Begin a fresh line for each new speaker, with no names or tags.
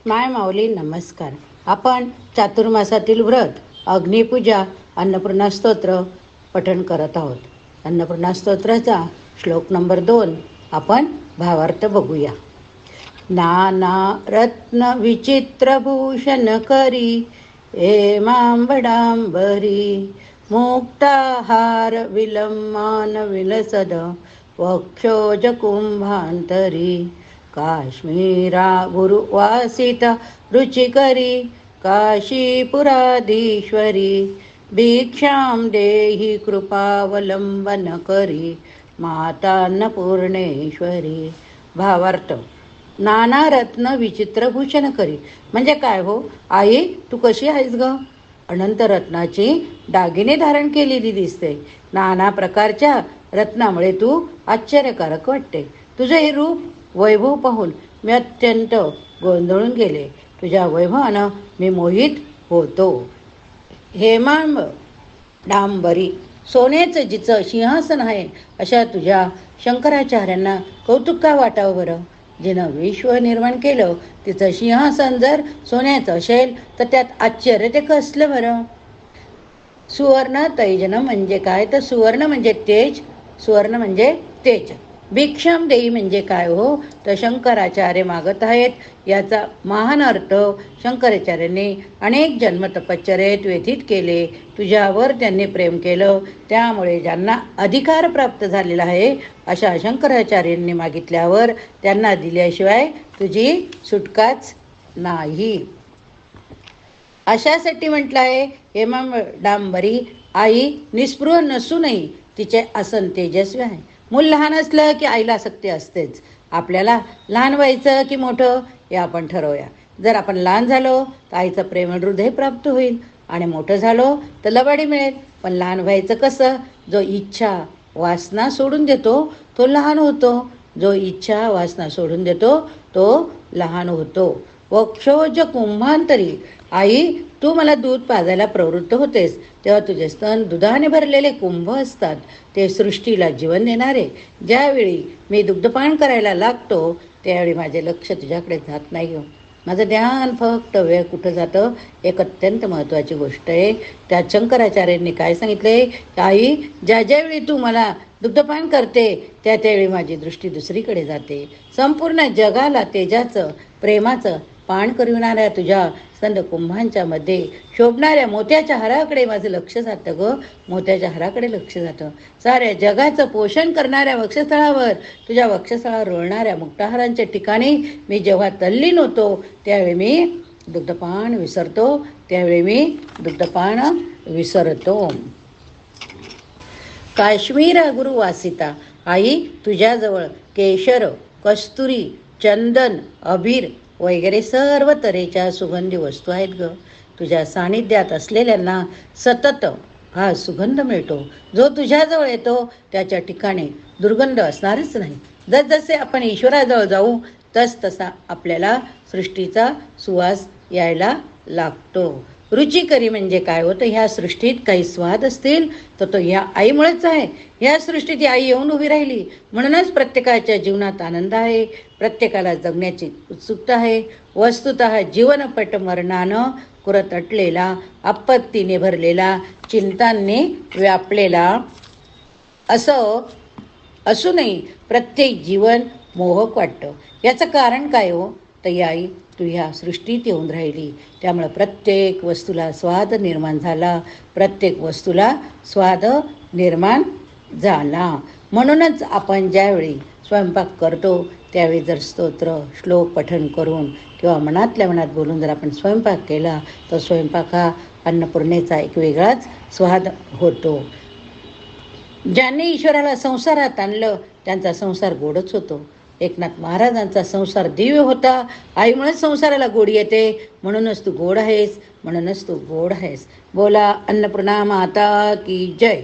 माय माऊली नमस्कार. आपण चातुर्मासातील व्रत, अग्निपूजा, अन्नपूर्णा स्तोत्र पठण करत आहोत. अन्नपूर्णा स्तोत्राचा श्लोक नंबर 2 आपण भावार्थ बघूया. नाना रत्न विचित्र भूषण करी हेमांबडांबरी मुक्ताहार विलंमान विलसद वक्षोज कुंभांतरी काश्मीरा गुरुवासिता रुचिकरी काशीपुराधीश्वरी भिक्षां देहि कृपावलंबन करी माता अन्नपूर्णेश्वरी. भावार्थ. नाना रत्न विचित्र भूषण करी म्हणजे काय हो? आई तू कशी आहेस ग? अनंत रत्नाची दागिने धारण केलेली दिसते. नाना प्रकारच्या रत्नामुळे तू आश्चर्यकारक वाटते. तुझे हे रूप वैभव पाहून मी अत्यंत गोंधळून गेले. तुझ्या वैभवानं मी मोहित होतो. हेमांब डांबरी सोन्याचं जिचं सिंहासन आहे अशा तुझ्या शंकराचार्यांना कौतुक का वाटावं बरं? जिनं विश्व निर्माण केलं तिचं सिंहासन जर सोन्याचं असेल तर त्यात आश्चर्य ते कसलं बरं? सुवर्ण तैजन म्हणजे काय? तर सुवर्ण म्हणजे तेज, सुवर्ण म्हणजे तेज. भिक्षम देई म्हणजे काय हो? तर शंकराचार्य मागत आहेत. याचा महान अर्थ शंकराचार्यांनी अनेक जन्म तपश्चर्येत व्यतीत केले. तुझ्यावर त्यांनी प्रेम केलं, त्यामुळे ज्यांना अधिकार प्राप्त झालेला आहे अशा शंकराचार्यांनी मागितल्यावर त्यांना दिल्याशिवाय तुझी सुटकाच नाही. अशासाठी म्हटलं आहे हेमांबडांबरी आई निस्पृह नसूनही तिचे आसन तेजस्वी आहे. मूल लहान असलं की आईला आसक्ती असतेच. आपल्याला लहान व्हायचं की मोठं हे आपण ठरवूया. जर आपण लहान झालो तर आईचं प्रेमळ हृदय प्राप्त होईल आणि मोठं झालो तर लबाडी मिळेल. पण लहान व्हायचं कसं? जो इच्छा वासना सोडून देतो तो लहान होतो. जो इच्छा वासना सोडून देतो तो लहान होतो. वक्षोज कुंभांतरी आई तू मला दूध पाजायला प्रवृत्त होतेस तेव्हा तुझे स्तन दुधाने भरलेले कुंभ असतात. ते सृष्टीला जीवन देणारे. ज्यावेळी मी दुग्धपान करायला लागतो त्यावेळी माझे लक्ष तुझ्याकडे जात नाही. माझं ध्यान फक्त वेळ कुठं जातं एक अत्यंत महत्त्वाची गोष्ट आहे. त्यात शंकराचार्यांनी काय सांगितले? आई ज्यावेळी तू मला दुग्धपान करते त्यावेळी माझी दृष्टी दुसरीकडे जाते. संपूर्ण जगाला तेजाचं प्रेमाचं पान करविणाऱ्या तुझ्या स्तन कुंभांच्या मध्ये शोभणाऱ्या मोत्याच्या हाराकडे माझं लक्ष जातं ग. मोत्याच्या हाराकडे लक्ष जातं. साऱ्या जगाचं पोषण करणाऱ्या वक्षस्थळावर तुझ्या वक्षस्थळावर रोळणाऱ्या मुक्ताहारांच्या ठिकाणी मी जेव्हा तल्लीन होतो त्यावेळी मी दुग्धपान विसरतो. काश्मीर गुरुवासिता आई तुझ्याजवळ केशर, कस्तुरी, चंदन, अबीर वगैरे सर्व तऱ्हेच्या सुगंधी वस्तू आहेत ग. तुझ्या सानिध्यात असलेल्यांना सतत हा सुगंध मिळतो. जो तुझ्याजवळ येतो त्याच्या ठिकाणी दुर्गंध असणारच नाही. जसजसे आपण ईश्वराजवळ जाऊ तसा आपल्याला सृष्टीचा सुवास यायला लागतो. रुचिकरी म्हणजे काय होतं? ह्या सृष्टीत काही स्वाद असतील तर तो ह्या आईमुळेच आहे. ह्या सृष्टीत ही आई येऊन उभी राहिली म्हणूनच प्रत्येकाच्या जीवनात आनंद आहे. प्रत्येकाला जगण्याची उत्सुकता आहे. वस्तुतः जीवनपट मरणानं कुरतटलेला, आपत्तीने भरलेला, चिंतांनी व्यापलेला असं असूनही प्रत्येक जीवन मोहक वाटतं. याचं कारण काय हो? तर आई तू ह्या सृष्टीत येऊन राहिली त्यामुळे प्रत्येक वस्तूला स्वाद निर्माण झाला. म्हणूनच आपण ज्यावेळी स्वयंपाक करतो त्यावेळी जर स्तोत्र श्लोक पठण करून किंवा मनातल्या मनात बोलून जर आपण स्वयंपाक केला तर स्वयंपाक हा अन्नपूर्णेचा एक वेगळाच स्वाद होतो. ज्यांनी ईश्वराला संसारात आणलं त्यांचा संसार गोडच होतो. एकनाथ महाराजांचा संसार दिव्य होता. आईमुळेच संसाराला गोडी येते. म्हणूनच तू गोड आहेस. बोला अन्नपूर्णा माता की जय.